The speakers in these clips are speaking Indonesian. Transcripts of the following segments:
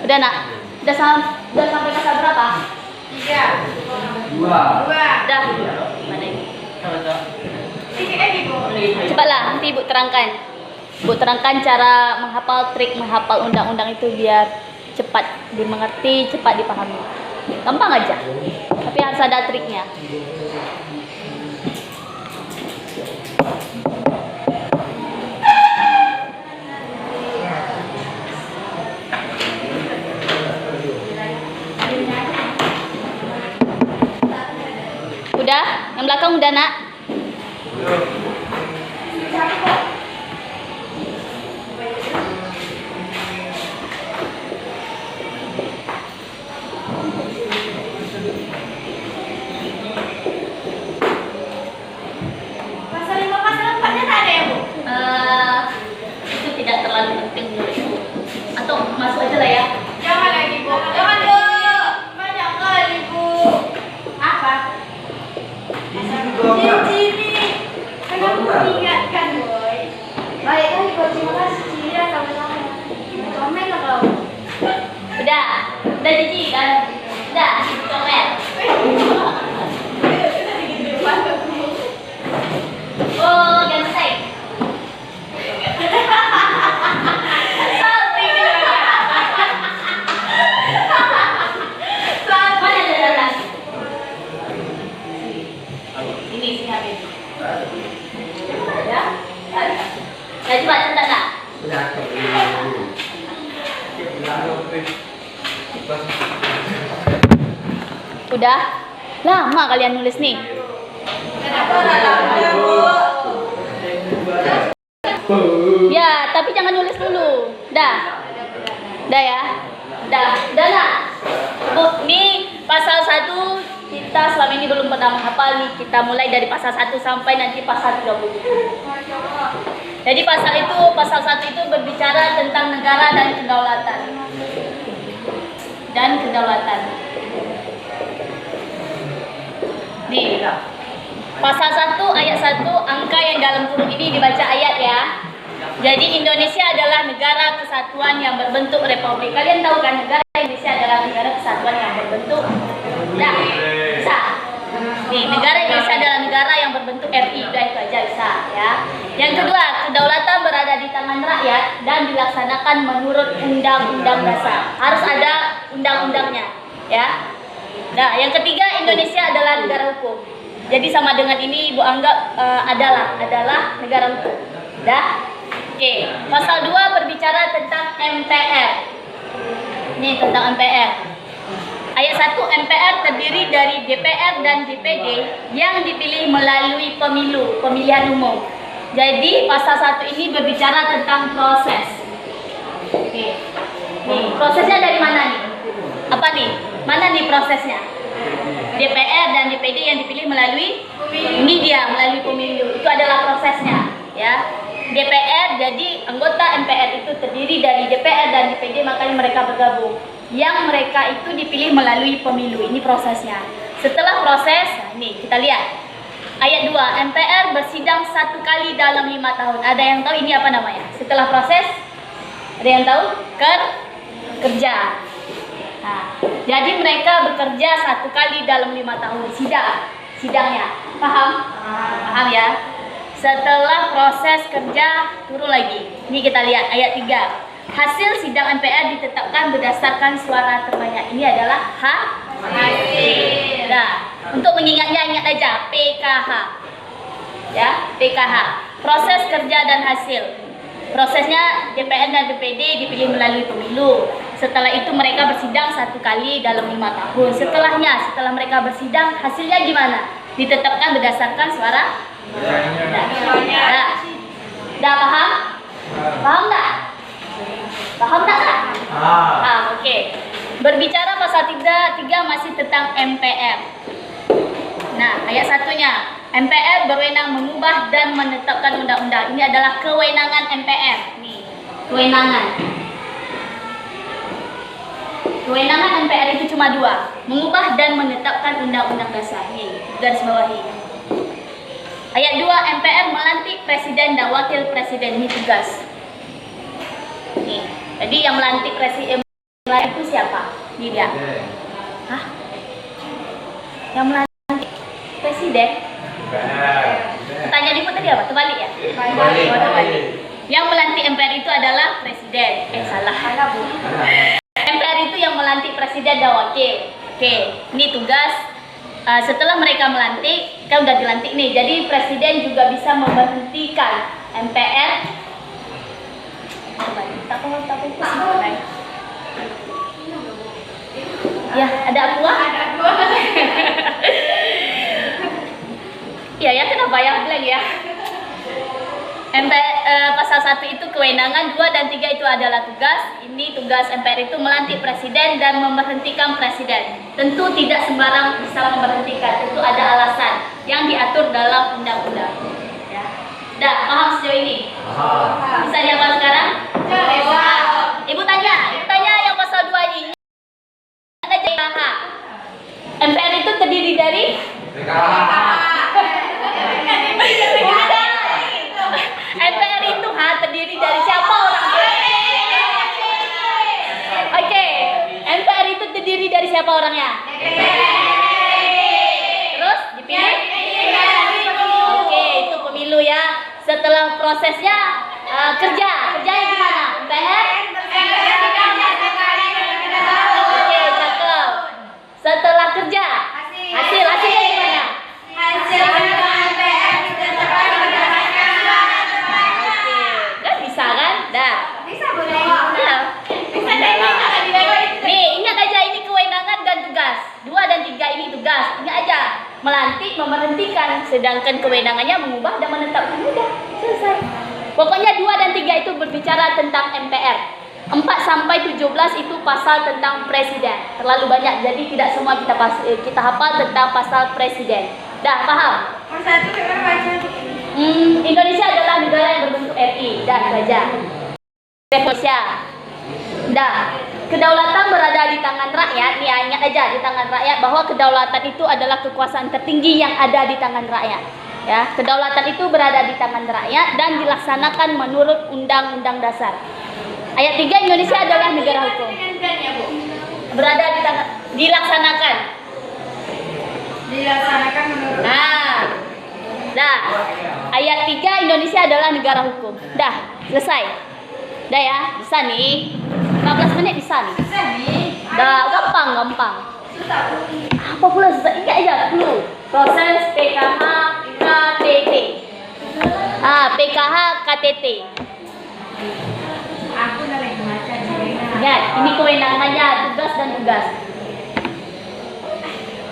Udah nak? Udah sampai pasal berapa? 3. 2. Udah. Mana ini? Cepatlah, nanti ibu terangkan. Ibu terangkan cara menghafal, trik menghafal undang-undang itu biar cepat dimengerti, cepat dipahami. Gampang aja. Tapi harus ada triknya. Udah? Yang belakang udah nak? Pasal 5, pasal 4-nya tak ada ya, Bu? Itu tidak terlalu penting menurut ibu. Atau masuk aja lah ya. Jangan lagi, Bu. Jangan, Bu. Banyak kali, Bu. Apa? Cini. Kenapa mengingatkan, Boy? Baik kali, Bu. Terima kasih. Cini, sama-sama. Komen lah kau. Udah Cici kan? Udah, komen. Oh, jangan selesai. Mana ada dalam? Ini sih habis. Ya? Ya coba cetak nak. Udah? Lama kalian nulis nih. Kenapa lamanya, Bu? Ya, tapi jangan nulis dulu. Dah. Dah ya. Dah lah. Bu, nih pasal 1 kita selama ini belum pernah menghafal nih. Kita mulai dari pasal 1 sampai nanti pasal 30. Jadi pasal 1 itu berbicara tentang negara dan kedaulatan. Nih, pasal 1 ayat 1 angka yang dalam kurung ini dibaca ayat ya. Jadi Indonesia adalah negara kesatuan yang berbentuk republik. Kalian tahu kan negara Indonesia adalah negara kesatuan yang berbentuk? Nah, bisa. Nih, negara Indonesia adalah negara yang berbentuk RI. Udah itu aja bisa ya. Yang kedua, kedaulatan berada di tangan rakyat dan dilaksanakan menurut undang-undang dasar. Harus ada undang-undangnya ya. Nah, yang ketiga, Indonesia adalah negara hukum. Jadi sama dengan ini Ibu anggap adalah negara hukum. Dah? Oke. Pasal 2 berbicara tentang MPR. Ini tentang MPR. Ayat 1, MPR terdiri dari DPR dan DPD yang dipilih melalui pemilihan umum. Jadi pasal 1 ini berbicara tentang proses. Oke. Nih, prosesnya dari mana nih? Apa nih? Mana nih prosesnya? DPR dan DPD yang dipilih melalui ini dia melalui pemilu. Itu adalah prosesnya, ya. DPR jadi anggota MPR itu terdiri dari DPR dan DPD, makanya mereka bergabung. Yang mereka itu dipilih melalui pemilu. Ini prosesnya. Setelah proses, nah ini kita lihat. Ayat 2, MPR bersidang 1 kali dalam 5 tahun. Ada yang tahu ini apa namanya? Setelah proses, ada yang tahu? Kerja. Nah, jadi mereka bekerja 1 kali dalam 5 tahun sidangnya. Paham? Paham ya? Setelah proses kerja turun lagi. Ini kita lihat ayat 3. Hasil sidang MPR ditetapkan berdasarkan suara terbanyak. Ini adalah hasil. Nah, untuk mengingatnya ingat aja PKH. Ya, PKH. Proses kerja dan hasil. Prosesnya DPR dan DPD dipilih melalui pemilu. Setelah itu mereka bersidang 1 kali dalam 5 tahun. Setelah mereka bersidang, hasilnya gimana? Ditetapkan berdasarkan suara. Dah paham? Paham tak? Paham tak? Oke. Berbicara pasal 3 masih tentang MPR. Nah, ayat 1-nya. MPR berwenang mengubah dan menetapkan undang-undang. Ini adalah kewenangan MPR. Nih, kewenangan. Kewenangan MPR itu cuma 2, mengubah dan menetapkan undang-undang dasar. Nih, garis bawahi. Ayat 2, MPR melantik presiden dan wakil presiden. Ini tugas. Nih, jadi yang melantik presiden melantik itu siapa? Dia. Hah? Yang melantik presiden? Pertanyaan ibu tadi apa? Terbalik ya? Terbalik. Oh, terbalik. Yang melantik MPR itu adalah presiden. Salah. MPR itu yang melantik presiden dan wakil. Oke, ini tugas. Setelah mereka melantik, kan udah dilantik nih. Jadi presiden juga bisa memberhentikan MPR. Ya, ada aqua? Ya, kenapa ya blank ya? Pasal 1 itu kewenangan, 2 dan 3 itu adalah tugas. Ini tugas MPR itu melantik presiden dan memberhentikan presiden. Tentu tidak sembarang bisa memberhentikan, tentu ada alasan yang diatur dalam undang-undang. Ya. Dah, paham sejauh ini? Bisa jawab sekarang? Ibu tanya yang pasal 2 ini. Ada JKH. MPR itu terdiri dari MPR itu terdiri dari siapa orangnya? Oke, MPR itu terdiri dari siapa orangnya? Terus dipilih? Oke, itu pemilu ya. Setelah prosesnya kerjanya gimana? MPR? Oke, cakep. Setelah kerja, hasilnya gimana? Bisa kan? Dah. Ya. Nih, ingat aja ini kewenangan dan tugas. 2 dan 3 ini tugas. Ingat aja. Melantik, memberhentikan. Sedangkan kewenangannya mengubah dan menetapkan. Udah, selesai. Pokoknya 2 dan 3 itu berbicara tentang MPR. 4 sampai 17 itu pasal tentang presiden. Terlalu banyak, jadi tidak semua kita hafal tentang pasal presiden. Dah, paham? Indonesia adalah negara yang berbentuk RI. Dah, saja. Indonesia. Dah. Kedaulatan berada di tangan rakyat. Nih, ingat aja di tangan rakyat bahwa kedaulatan itu adalah kekuasaan tertinggi yang ada di tangan rakyat. Ya, kedaulatan itu berada di tangan rakyat dan dilaksanakan menurut Undang-Undang Dasar. Ayat 3, Indonesia adalah negara hukum. Berada di tangan, dilaksanakan menurut. Nah. Dah. Ayat 3, Indonesia adalah negara hukum. Dah, selesai. Dah ya, bisa nih. 15 menit bisa nih. Dah, gampang. Apa pula susah? Ingat aja dulu. Proses PKH KTT. PKH KTT. Ingat, ini kewenangannya, tugas dan tugas.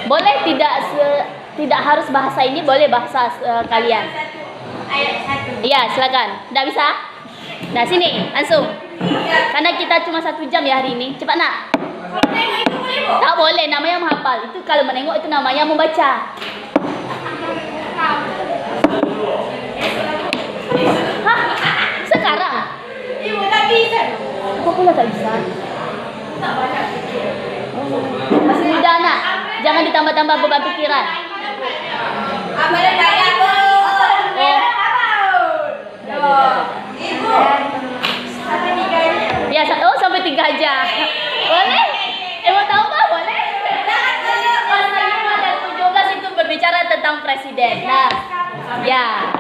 Boleh tidak harus bahasa ini, boleh bahasa kalian. Iya, silakan. Tidak bisa? Nah, sini, langsung. Karena kita cuma 1 jam ya hari ini. Cepat nak. Tak boleh, namanya menghafal. Itu kalau menengok itu namanya membaca. Hah? Sekarang? Apa pula tak bisa? Masih muda anak. Jangan ditambah-tambah beban pikiran. Ya, sampai 3 aja. Boleh? Mau tambah boleh? Pasal 5 dan 17 itu berbicara tentang presiden. Nah, ya.